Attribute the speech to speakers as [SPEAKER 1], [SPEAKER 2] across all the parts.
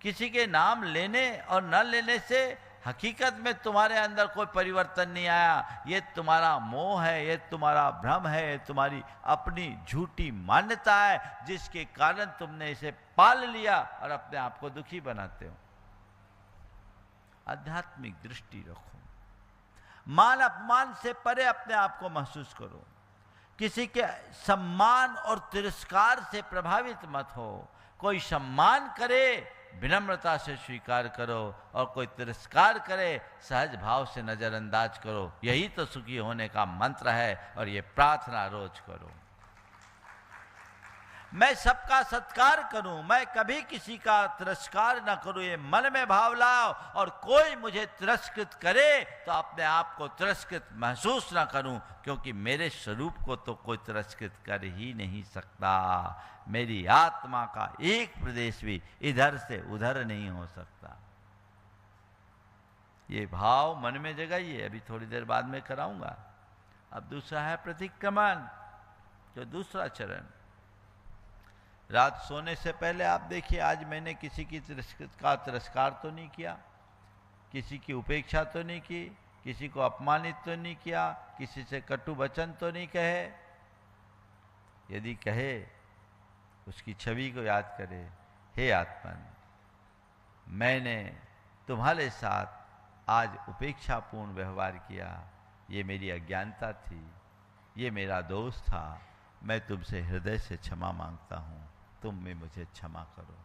[SPEAKER 1] किसी के नाम लेने और न लेने से हकीकत में तुम्हारे अंदर कोई परिवर्तन नहीं आया। ये तुम्हारा मोह है, ये तुम्हारा भ्रम है, ये तुम्हारी अपनी झूठी मान्यता है, जिसके कारण तुमने इसे पाल लिया और अपने आप को दुखी बनाते हो। आध्यात्मिक दृष्टि रखो, मान अपमान से परे अपने आप को महसूस करो, किसी के सम्मान और तिरस्कार से प्रभावित मत हो। कोई सम्मान करे विनम्रता से स्वीकार करो, और कोई तिरस्कार करे सहज भाव से नजरअंदाज करो। यही तो सुखी होने का मंत्र है, और ये प्रार्थना रोज करो। मैं सबका सत्कार करूं, मैं कभी किसी का तिरस्कार न करूं, ये मन में भाव लाओ। और कोई मुझे तिरस्कृत करे तो अपने आप को तिरस्कृत महसूस न करूं, क्योंकि मेरे स्वरूप को तो कोई तिरस्कृत कर ही नहीं सकता। मेरी आत्मा का एक प्रदेश भी इधर से उधर नहीं हो सकता। ये भाव मन में जगाइए, अभी थोड़ी देर बाद में कराऊंगा। अब दूसरा है प्रतिक्रमण, जो दूसरा चरण। रात सोने से पहले आप देखिए, आज मैंने किसी की तिरस्कार तो नहीं किया, किसी की उपेक्षा तो नहीं की, किसी को अपमानित तो नहीं किया, किसी से कटु वचन तो नहीं कहे। यदि कहे, उसकी छवि को याद करे, हे आत्मन, मैंने तुम्हारे साथ आज उपेक्षापूर्ण व्यवहार किया, ये मेरी अज्ञानता थी, ये मेरा दोष था, मैं तुमसे हृदय से क्षमा मांगता हूं, तुम भी मुझे क्षमा करो।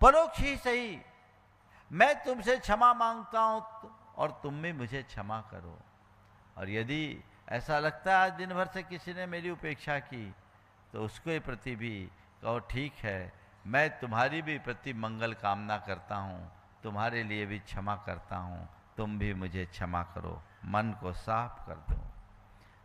[SPEAKER 1] परोक्ष ही सही, मैं तुमसे क्षमा मांगता हूं और तुम भी मुझे क्षमा करो। और यदि ऐसा लगता है आज दिन भर से किसी ने मेरी उपेक्षा की, तो उसके प्रति भी कहो, ठीक है, मैं तुम्हारी भी प्रति मंगल कामना करता हूं, तुम्हारे लिए भी क्षमा करता हूं, तुम भी मुझे क्षमा करो। मन को साफ कर दो।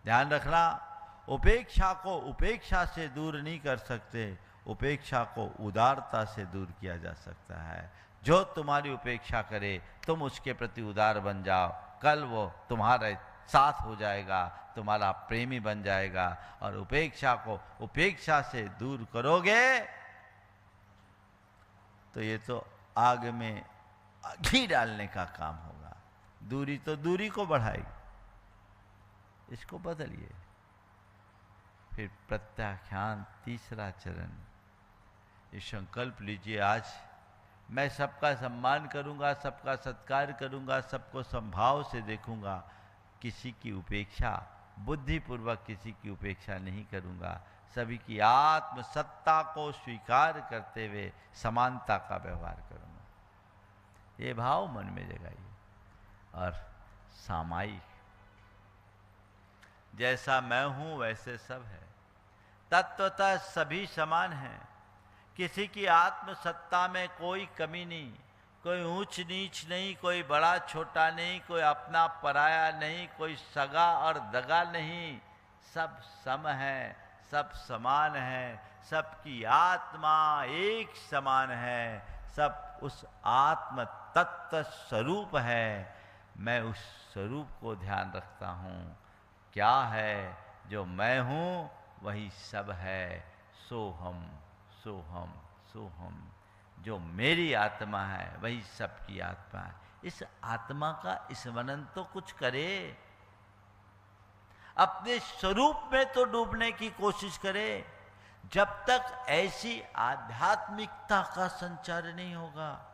[SPEAKER 1] ध्यान रखना, उपेक्षा को उपेक्षा से दूर नहीं कर सकते, उपेक्षा को उदारता से दूर किया जा सकता है। जो तुम्हारी उपेक्षा करे, तुम उसके प्रति उदार बन जाओ, कल वो तुम्हारे साथ हो जाएगा, तुम्हारा प्रेमी बन जाएगा। और उपेक्षा को उपेक्षा से दूर करोगे तो ये तो आग में घी डालने का काम होगा। दूरी तो दूरी को बढ़ाएगी। इसको बदलिए। फिर प्रत्याख्यान, तीसरा चरण। ये संकल्प लीजिए, आज मैं सबका सम्मान करूंगा, सबका सत्कार करूंगा, सबको संभाव से देखूंगा, किसी की उपेक्षा, बुद्धिपूर्वक किसी की उपेक्षा नहीं करूंगा, सभी की आत्म सत्ता को स्वीकार करते हुए समानता का व्यवहार करूंगा। ये भाव मन में जगाइए। और सामायिक, जैसा मैं हूं वैसे सब है, तत्वतः सभी समान हैं, किसी की आत्म सत्ता में कोई कमी नहीं, कोई ऊंच नीच नहीं, कोई बड़ा छोटा नहीं, कोई अपना पराया नहीं, कोई सगा और दगा नहीं, सब सम है, सब समान है, सबकी आत्मा एक समान है, सब उस आत्म तत्व स्वरूप है। मैं उस स्वरूप को ध्यान रखता हूँ। क्या है? जो मैं हूँ वही सब है। सोहम सोहम सोहम। जो मेरी आत्मा है वही सबकी आत्मा है। इस आत्मा का स्मरण तो कुछ करे, अपने स्वरूप में तो डूबने की कोशिश करे। जब तक ऐसी आध्यात्मिकता का संचार नहीं होगा,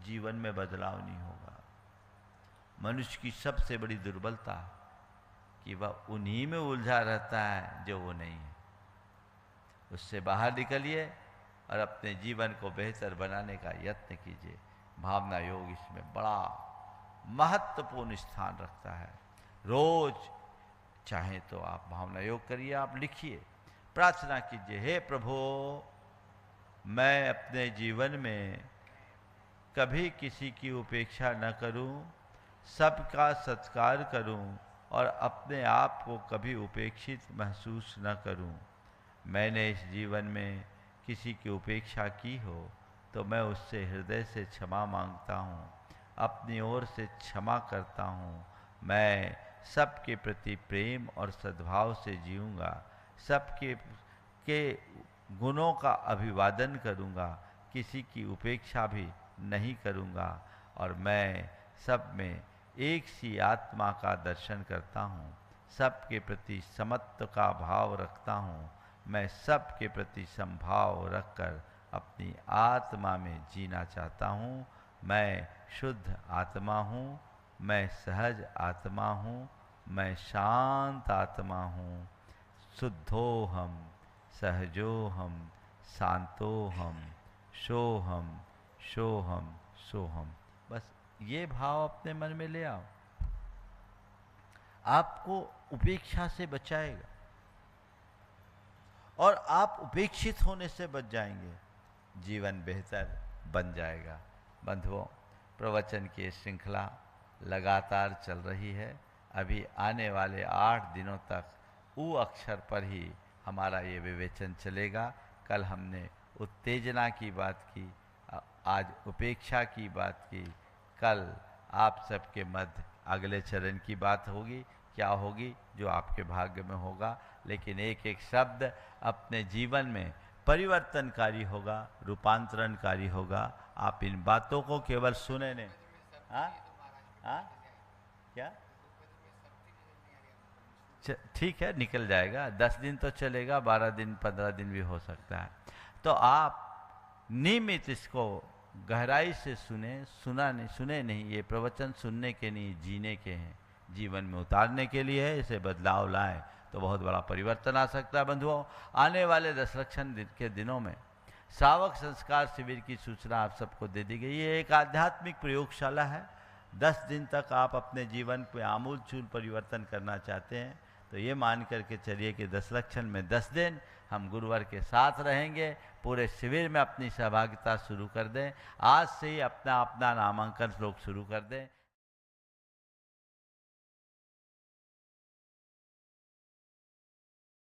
[SPEAKER 1] जीवन में बदलाव नहीं होगा। मनुष्य की सबसे बड़ी दुर्बलता कि वह उन्हीं में उलझा रहता है जो वो नहीं है। उससे बाहर निकलिए और अपने जीवन को बेहतर बनाने का यत्न कीजिए। भावना योग इसमें बड़ा महत्वपूर्ण स्थान रखता है। रोज चाहे तो आप भावना योग करिए, आप लिखिए, प्रार्थना कीजिए, हे प्रभु, मैं अपने जीवन में कभी किसी की उपेक्षा न करूं, सबका सत्कार करूं और अपने आप को कभी उपेक्षित महसूस न करूं। मैंने इस जीवन में किसी की उपेक्षा की हो तो मैं उससे हृदय से क्षमा मांगता हूँ, अपनी ओर से क्षमा करता हूँ। मैं सबके प्रति प्रेम और सद्भाव से जीऊँगा, सबके गुणों का अभिवादन करूँगा। किसी की उपेक्षा भी नहीं करूँगा और मैं सब में एक सी आत्मा का दर्शन करता हूँ, सबके प्रति समत्व का भाव रखता हूँ। मैं सबके प्रति समभाव रखकर अपनी आत्मा में जीना चाहता हूँ। मैं शुद्ध आत्मा हूँ, मैं सहज आत्मा हूँ, मैं शांत आत्मा हूँ। शुद्धोहम सहजोहम शांतोहम सोहम सोहम सोहम। बस ये भाव अपने मन में ले आओ, आपको उपेक्षा से बचाएगा और आप उपेक्षित होने से बच जाएंगे, जीवन बेहतर बन जाएगा। बंधुओं, प्रवचन की श्रृंखला लगातार चल रही है। अभी आने वाले 8 दिनों तक उ अक्षर पर ही हमारा ये विवेचन चलेगा। कल हमने उत्तेजना की बात की, आज उपेक्षा की बात की, कल आप सबके मध्य अगले चरण की बात होगी। क्या होगी? जो आपके भाग्य में होगा, लेकिन एक एक शब्द अपने जीवन में परिवर्तनकारी होगा, रूपांतरणकारी होगा। आप इन बातों को केवल सुने नहीं। हाँ हाँ, क्या ठीक है, निकल जाएगा। 10 दिन तो चलेगा, 12 दिन 15 दिन भी हो सकता है। तो आप नियमित इसको गहराई से सुने नहीं। ये प्रवचन सुनने के नहीं, जीने के हैं, जीवन में उतारने के लिए है। इसे बदलाव लाएं तो बहुत बड़ा परिवर्तन आ सकता है। बंधुओं, आने वाले दशलक्षण के दिनों में श्रावक संस्कार शिविर की सूचना आप सबको दे दी गई। ये एक आध्यात्मिक प्रयोगशाला है। 10 दिन तक आप अपने जीवन पे आमूल चूल परिवर्तन करना चाहते हैं तो ये मान करके चलिए कि दशलक्षण में 10 दिन हम गुरुवर के साथ रहेंगे। पूरे शिविर में अपनी सहभागिता शुरू कर दें। आज से ही अपना अपना नामांकन लोग शुरू कर दें।